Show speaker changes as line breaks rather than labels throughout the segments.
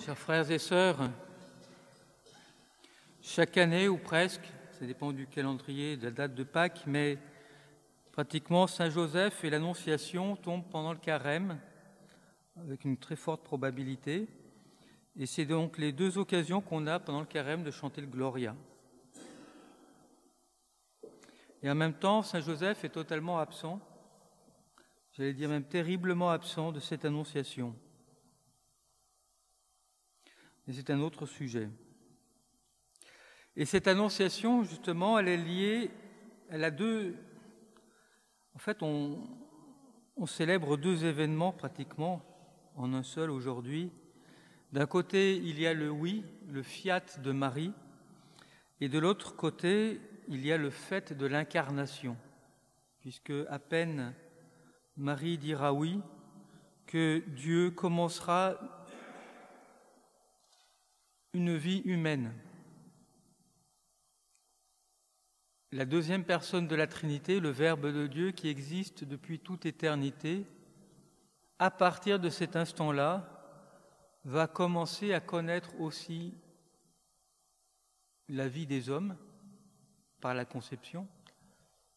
Chers frères et sœurs, chaque année ou presque, ça dépend du calendrier, de la date de Pâques, mais pratiquement Saint-Joseph et l'Annonciation tombent pendant le carême, avec une très forte probabilité. Et c'est donc les deux occasions qu'on a pendant le carême de chanter le Gloria. Et en même temps, Saint-Joseph est totalement absent, j'allais dire même terriblement absent de cette Annonciation. Mais c'est un autre sujet. Et cette Annonciation, justement, elle est liée, elle a deux... En fait, on célèbre deux événements pratiquement en un seul aujourd'hui. D'un côté, il y a le oui, le fiat de Marie, et de l'autre côté, il y a le fait de l'incarnation, puisque à peine Marie dira oui, que Dieu commencera une vie humaine. La deuxième personne de la Trinité, le Verbe de Dieu qui existe depuis toute éternité, à partir de cet instant-là, va commencer à connaître aussi la vie des hommes par la conception,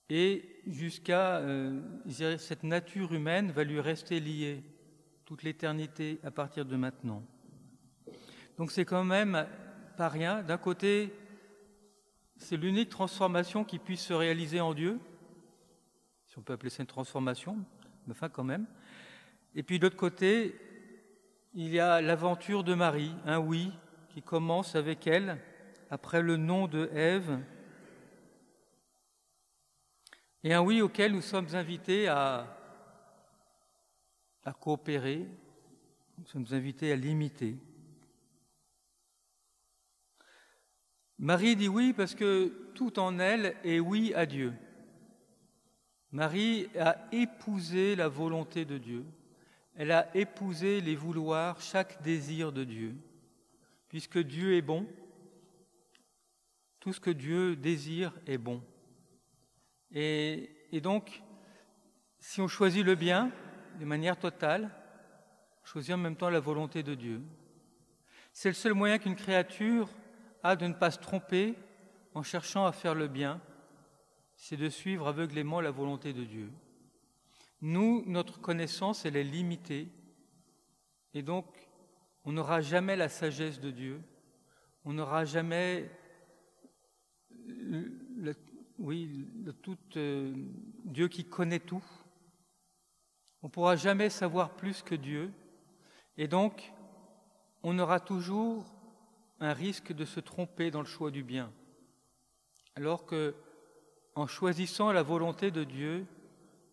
et jusqu'à cette nature humaine va lui rester liée toute l'éternité à partir de maintenant. Donc c'est quand même pas rien. D'un côté, c'est l'unique transformation qui puisse se réaliser en Dieu, si on peut appeler ça une transformation, mais enfin quand même. Et puis de l'autre côté, il y a l'aventure de Marie, un oui qui commence avec elle, après le non de Ève, et un oui auquel nous sommes invités à coopérer, nous sommes invités à l'imiter. Marie dit oui parce que tout en elle est oui à Dieu. Marie a épousé la volonté de Dieu. Elle a épousé les vouloirs, chaque désir de Dieu. Puisque Dieu est bon, tout ce que Dieu désire est bon. Et donc, si on choisit le bien de manière totale, on choisit en même temps la volonté de Dieu. C'est le seul moyen qu'une créature a de ne pas se tromper en cherchant à faire le bien, c'est de suivre aveuglément la volonté de Dieu. Nous, notre connaissance, elle est limitée, et donc on n'aura jamais la sagesse de Dieu, on n'aura jamais Dieu qui connaît tout. On ne pourra jamais savoir plus que Dieu, et donc on aura toujours un risque de se tromper dans le choix du bien. Alors que, en choisissant la volonté de Dieu,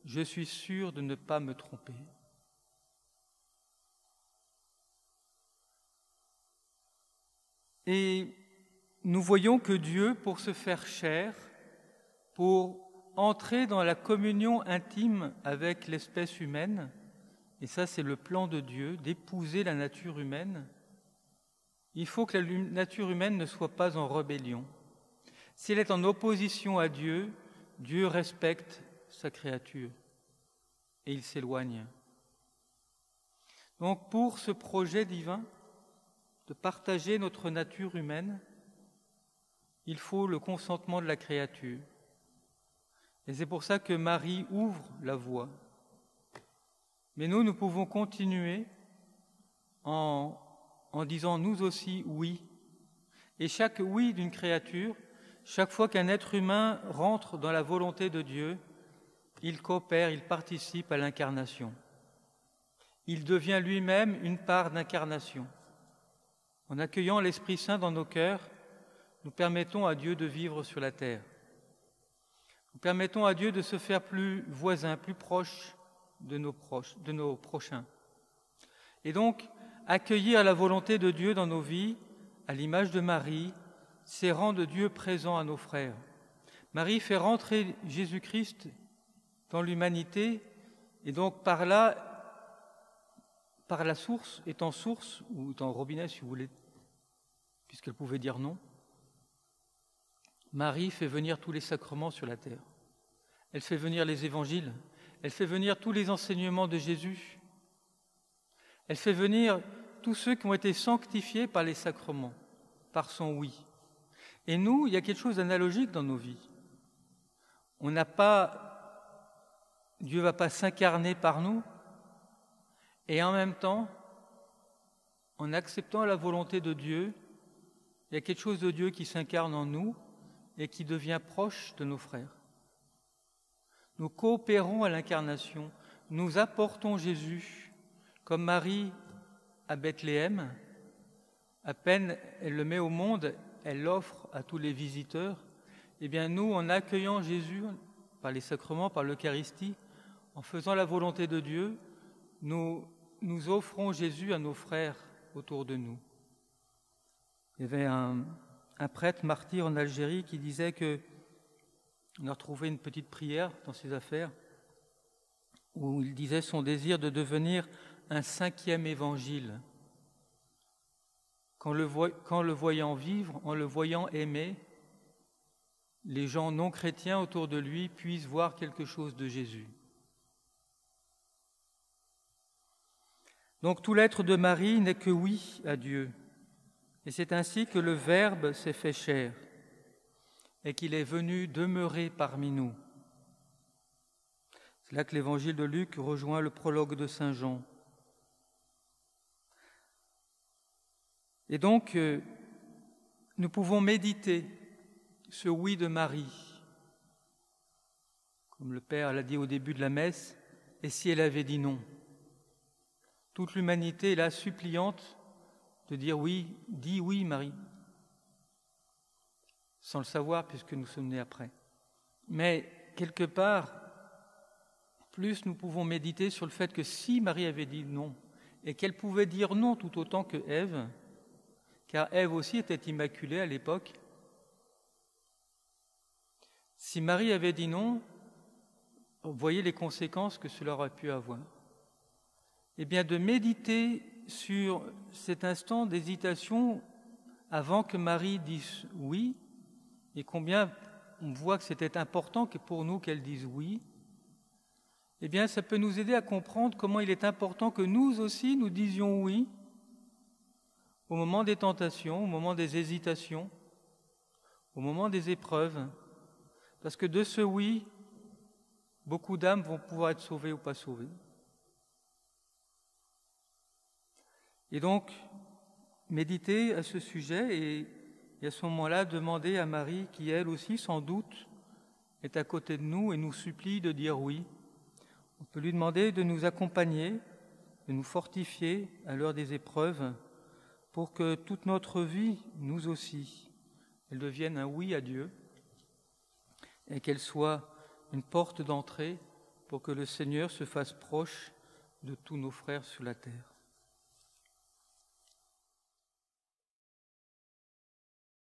je suis sûr de ne pas me tromper. Et nous voyons que Dieu, pour se faire chair, pour entrer dans la communion intime avec l'espèce humaine, et ça c'est le plan de Dieu, d'épouser la nature humaine, il faut que la nature humaine ne soit pas en rébellion. Si elle est en opposition à Dieu, Dieu respecte sa créature et il s'éloigne. Donc pour ce projet divin de partager notre nature humaine, il faut le consentement de la créature. Et c'est pour ça que Marie ouvre la voie. Mais nous pouvons continuer en disant nous aussi oui. Et chaque oui d'une créature, chaque fois qu'un être humain rentre dans la volonté de Dieu, il coopère, il participe à l'incarnation. Il devient lui-même une part d'incarnation. En accueillant l'Esprit Saint dans nos cœurs, nous permettons à Dieu de vivre sur la terre. Nous permettons à Dieu de se faire plus voisin, plus proche de nos prochains. Et donc, accueillir la volonté de Dieu dans nos vies, à l'image de Marie, c'est rendre Dieu présent à nos frères. Marie fait rentrer Jésus-Christ dans l'humanité, et donc par là, par la source, étant source, ou étant robinet si vous voulez, puisqu'elle pouvait dire non, Marie fait venir tous les sacrements sur la terre. Elle fait venir les évangiles, elle fait venir tous les enseignements de Jésus, elle fait venir tous ceux qui ont été sanctifiés par les sacrements, par son oui. Et nous, il y a quelque chose d'analogique dans nos vies. Dieu ne va pas s'incarner par nous, et en même temps, en acceptant la volonté de Dieu, il y a quelque chose de Dieu qui s'incarne en nous et qui devient proche de nos frères. Nous coopérons à l'incarnation, nous apportons Jésus, comme Marie à Bethléem. À peine elle le met au monde, elle l'offre à tous les visiteurs. Eh bien nous, en accueillant Jésus par les sacrements, par l'Eucharistie, en faisant la volonté de Dieu, nous offrons Jésus à nos frères autour de nous. Il y avait un prêtre martyr en Algérie qui disait qu'on a retrouvé une petite prière dans ses affaires où il disait son désir de devenir un 5e évangile. Qu'en le voyant vivre, en le voyant aimer, les gens non chrétiens autour de lui puissent voir quelque chose de Jésus. Donc tout l'être de Marie n'est que oui à Dieu. Et c'est ainsi que le Verbe s'est fait chair et qu'il est venu demeurer parmi nous. C'est là que l'évangile de Luc rejoint le prologue de saint Jean. Et donc, nous pouvons méditer ce oui de Marie. Comme le Père l'a dit au début de la messe, et si elle avait dit non? Toute l'humanité est là suppliante de dire oui, dis oui Marie, sans le savoir puisque nous sommes nés après. Mais quelque part, plus nous pouvons méditer sur le fait que si Marie avait dit non, et qu'elle pouvait dire non tout autant que Ève, car Ève aussi était immaculée à l'époque, si Marie avait dit non, vous voyez les conséquences que cela aurait pu avoir. Eh bien, de méditer sur cet instant d'hésitation avant que Marie dise oui, et combien on voit que c'était important que pour nous qu'elle dise oui, eh bien, ça peut nous aider à comprendre comment il est important que nous aussi nous disions oui au moment des tentations, au moment des hésitations, au moment des épreuves, parce que de ce oui, beaucoup d'âmes vont pouvoir être sauvées ou pas sauvées. Et donc, méditer à ce sujet et à ce moment-là, demander à Marie, qui elle aussi, sans doute, est à côté de nous et nous supplie de dire oui. On peut lui demander de nous accompagner, de nous fortifier à l'heure des épreuves, pour que toute notre vie, nous aussi, elle devienne un oui à Dieu et qu'elle soit une porte d'entrée pour que le Seigneur se fasse proche de tous nos frères sur la terre.